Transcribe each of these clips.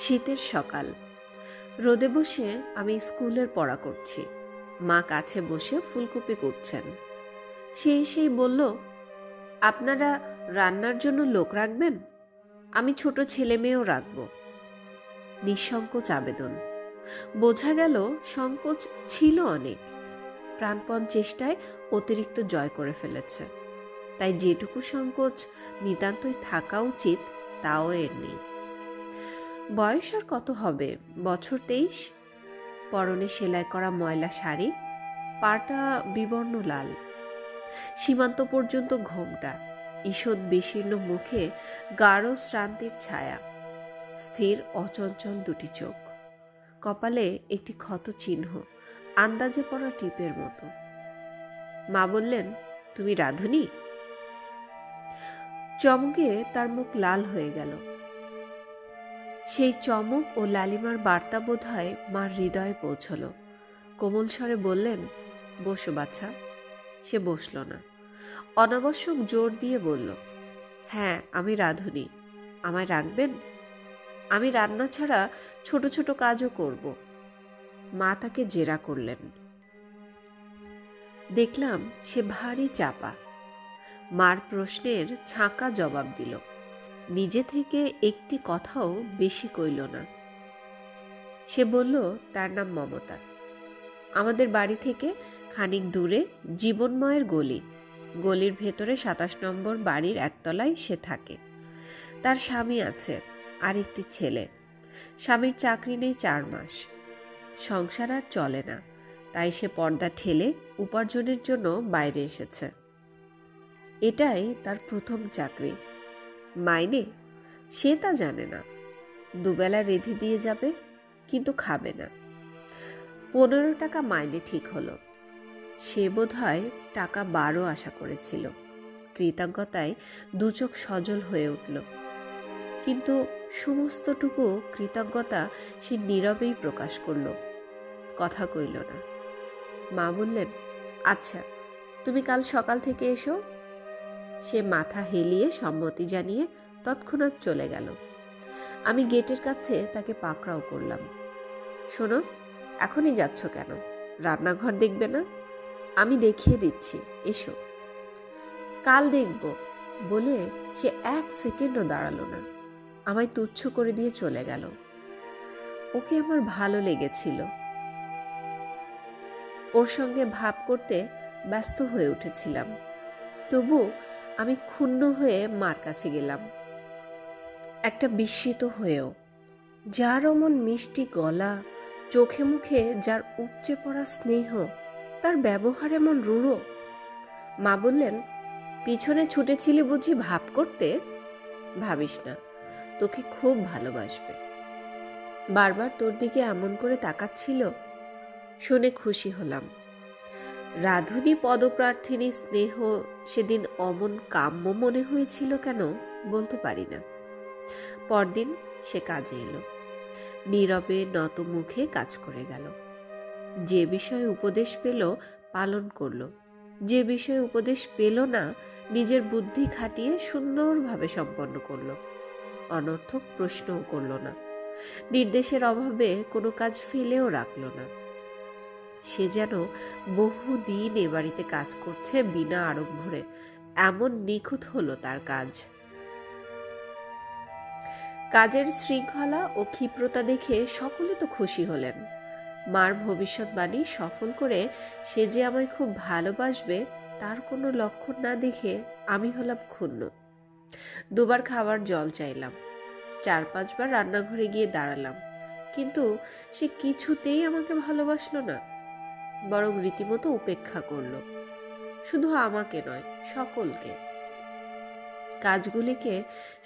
শীতের সকাল, রোদে বসে আমি স্কুলের পড়া করছি। মা কাছে বসে ফুলকপি কুটছেন। সে এসেই বলল, আপনারা রান্নার জন্য লোক রাখবেন? আমি ছোট ছেলে মেয়েও রাখব। নিঃসংকোচ আবেদন। বোঝা গেল সংকোচ ছিল অনেক, প্রাণপণ চেষ্টায় অতিরিক্ত জয় করে ফেলেছে। তাই যেটুকু সংকোচ নিতান্তই থাকা উচিত তাও এর নেই। বয়স আর কত হবে, বছর 23। পরনে সেলাই করা ময়লা শাড়ি, পাটা বিবর্ণ লাল, সীমান্ত পর্যন্ত ঘোমটা, ঈষৎ বিশীর্ণ মুখে গাঢ় শ্রান্তির ছায়া, স্থির অচঞ্চল দুটি চোখ, কপালে একটি ক্ষত চিহ্ন, আন্দাজে পড়া টিপের মতো। মা বললেন, তুমি রাঁধুনি? চমকে তার মুখ লাল হয়ে গেল। সেই চমক ও লালিমার বার্তা বোধ হয় মার হৃদয়ে পৌঁছল। কোমল স্বরে বললেন, বসো বাছা। সে বসল না, অনাবশ্যক জোর দিয়ে বলল, হ্যাঁ আমি রাঁধুনি, আমায় রাখবেন? আমি রান্না ছাড়া ছোট ছোট কাজও করব। মা তাকে জেরা করলেন। দেখলাম সে ভারী চাপা। মার প্রশ্নের ছাঁকা জবাব দিল, নিজে থেকে একটি কথাও বেশি কইল না। সে বলল, তার নাম মমতা। আমাদের বাড়ি থেকে খানিক দূরে জীবনময়ের গলি, গলির ভেতরে 27 নম্বর বাড়ির একতলায় সে থাকে। তার স্বামী আছে আর একটি ছেলে। স্বামীর চাকরি নেই 4 মাস। সংসার আর চলে না, তাই সে পর্দা ঠেলে উপার্জনের জন্য বাইরে এসেছে। এটাই তার প্রথম চাকরি। মাইনে সে তা জানে না। দুবেলা রেঁধে দিয়ে যাবে, কিন্তু খাবে না। 15 টাকা মাইনে ঠিক হলো। সে বোধহয় টাকা 12 আশা করেছিল। কৃতজ্ঞতায় দুচোখ সজল হয়ে উঠল, কিন্তু সমস্তটুকু কৃতজ্ঞতা সে নীরবেই প্রকাশ করল, কথা কইল না। মা বললেন, আচ্ছা তুমি কাল সকাল থেকে এসো। সে মাথা হেলিয়ে সম্মতি জানিয়ে তৎক্ষণাৎ চলে গেল। আমি গেটের কাছে তাকে পাকড়াও করলাম। শোনো, এখনই যাচ্ছ কেন? রান্নাঘর দেখবে না? আমি দেখিয়ে দিচ্ছি, এসো। কাল দেখব বলে সে 1 সেকেন্ডও দাঁড়ালো না, আমায় তুচ্ছ করে দিয়ে চলে গেল। ওকে আমার ভালো লেগেছিল। ওর সঙ্গে ভাব করতে ব্যস্ত হয়ে উঠেছিলাম। তবু আমি ক্ষুণ্ণ হয়ে মার কাছে গেলাম, একটা বিস্মিত হয়েও। যার অমন মিষ্টি গলা, চোখে মুখে যার উপচে পড়া স্নেহ, তার ব্যবহার এমন রূঢ়। মা বললেন, পিছনে ছুটেছিলি বুঝি ভাব করতে? ভাবিস না, তোকে খুব ভালোবাসবে। বারবার তোর দিকে এমন করে তাকাচ্ছিল। শুনে খুশি হলাম। রাঁধুনি পদপ্রার্থিনী স্নেহ সেদিন অমন কাম্য মনে হয়েছিল কেন বলতে পারি না। পরদিন সে কাজে এলো, নীরবে নত মুখে কাজ করে গেল। যে বিষয়ে উপদেশ পেল পালন করল, যে বিষয়ে উপদেশ পেল না নিজের বুদ্ধি খাটিয়ে সুন্দরভাবে সম্পন্ন করল। অনর্থক প্রশ্নও করল না, নির্দেশের অভাবে কোনো কাজ ফেলেও রাখল না। সে যেন বহুদিন এ বাড়িতে কাজ করছে বিনা আড়ম্বরে, এমন নিখুঁত হলো তার কাজ। কাজের শৃঙ্খলা ও ক্ষিপ্রতা দেখে সকলে তো খুশি হলেন। মার ভবিষ্যৎবাণী সফল করে সে যে আমায় খুব ভালোবাসবে তার কোনো লক্ষণ না দেখে আমি হলাম ক্ষুণ্ণ। 2 বার খাবার জল চাইলাম, 4-5 বার রান্নাঘরে গিয়ে দাঁড়ালাম, কিন্তু সে কিছুতেই আমাকে ভালোবাসলো না, বরং রীতিমতো উপেক্ষা করল। শুধু আমাকে নয়, সকলকে। কাজগুলিকে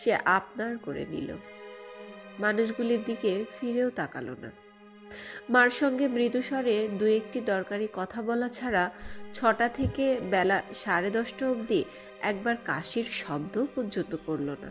সে আপনার করে নিল, মানুষগুলির দিকে ফিরেও তাকালো না। মার সঙ্গে মৃদুস্বরে 2-1টি দরকারি কথা বলা ছাড়া 6টা থেকে বেলা 10:30 অবধি একবার কাশির শব্দ পর্যন্ত করল না।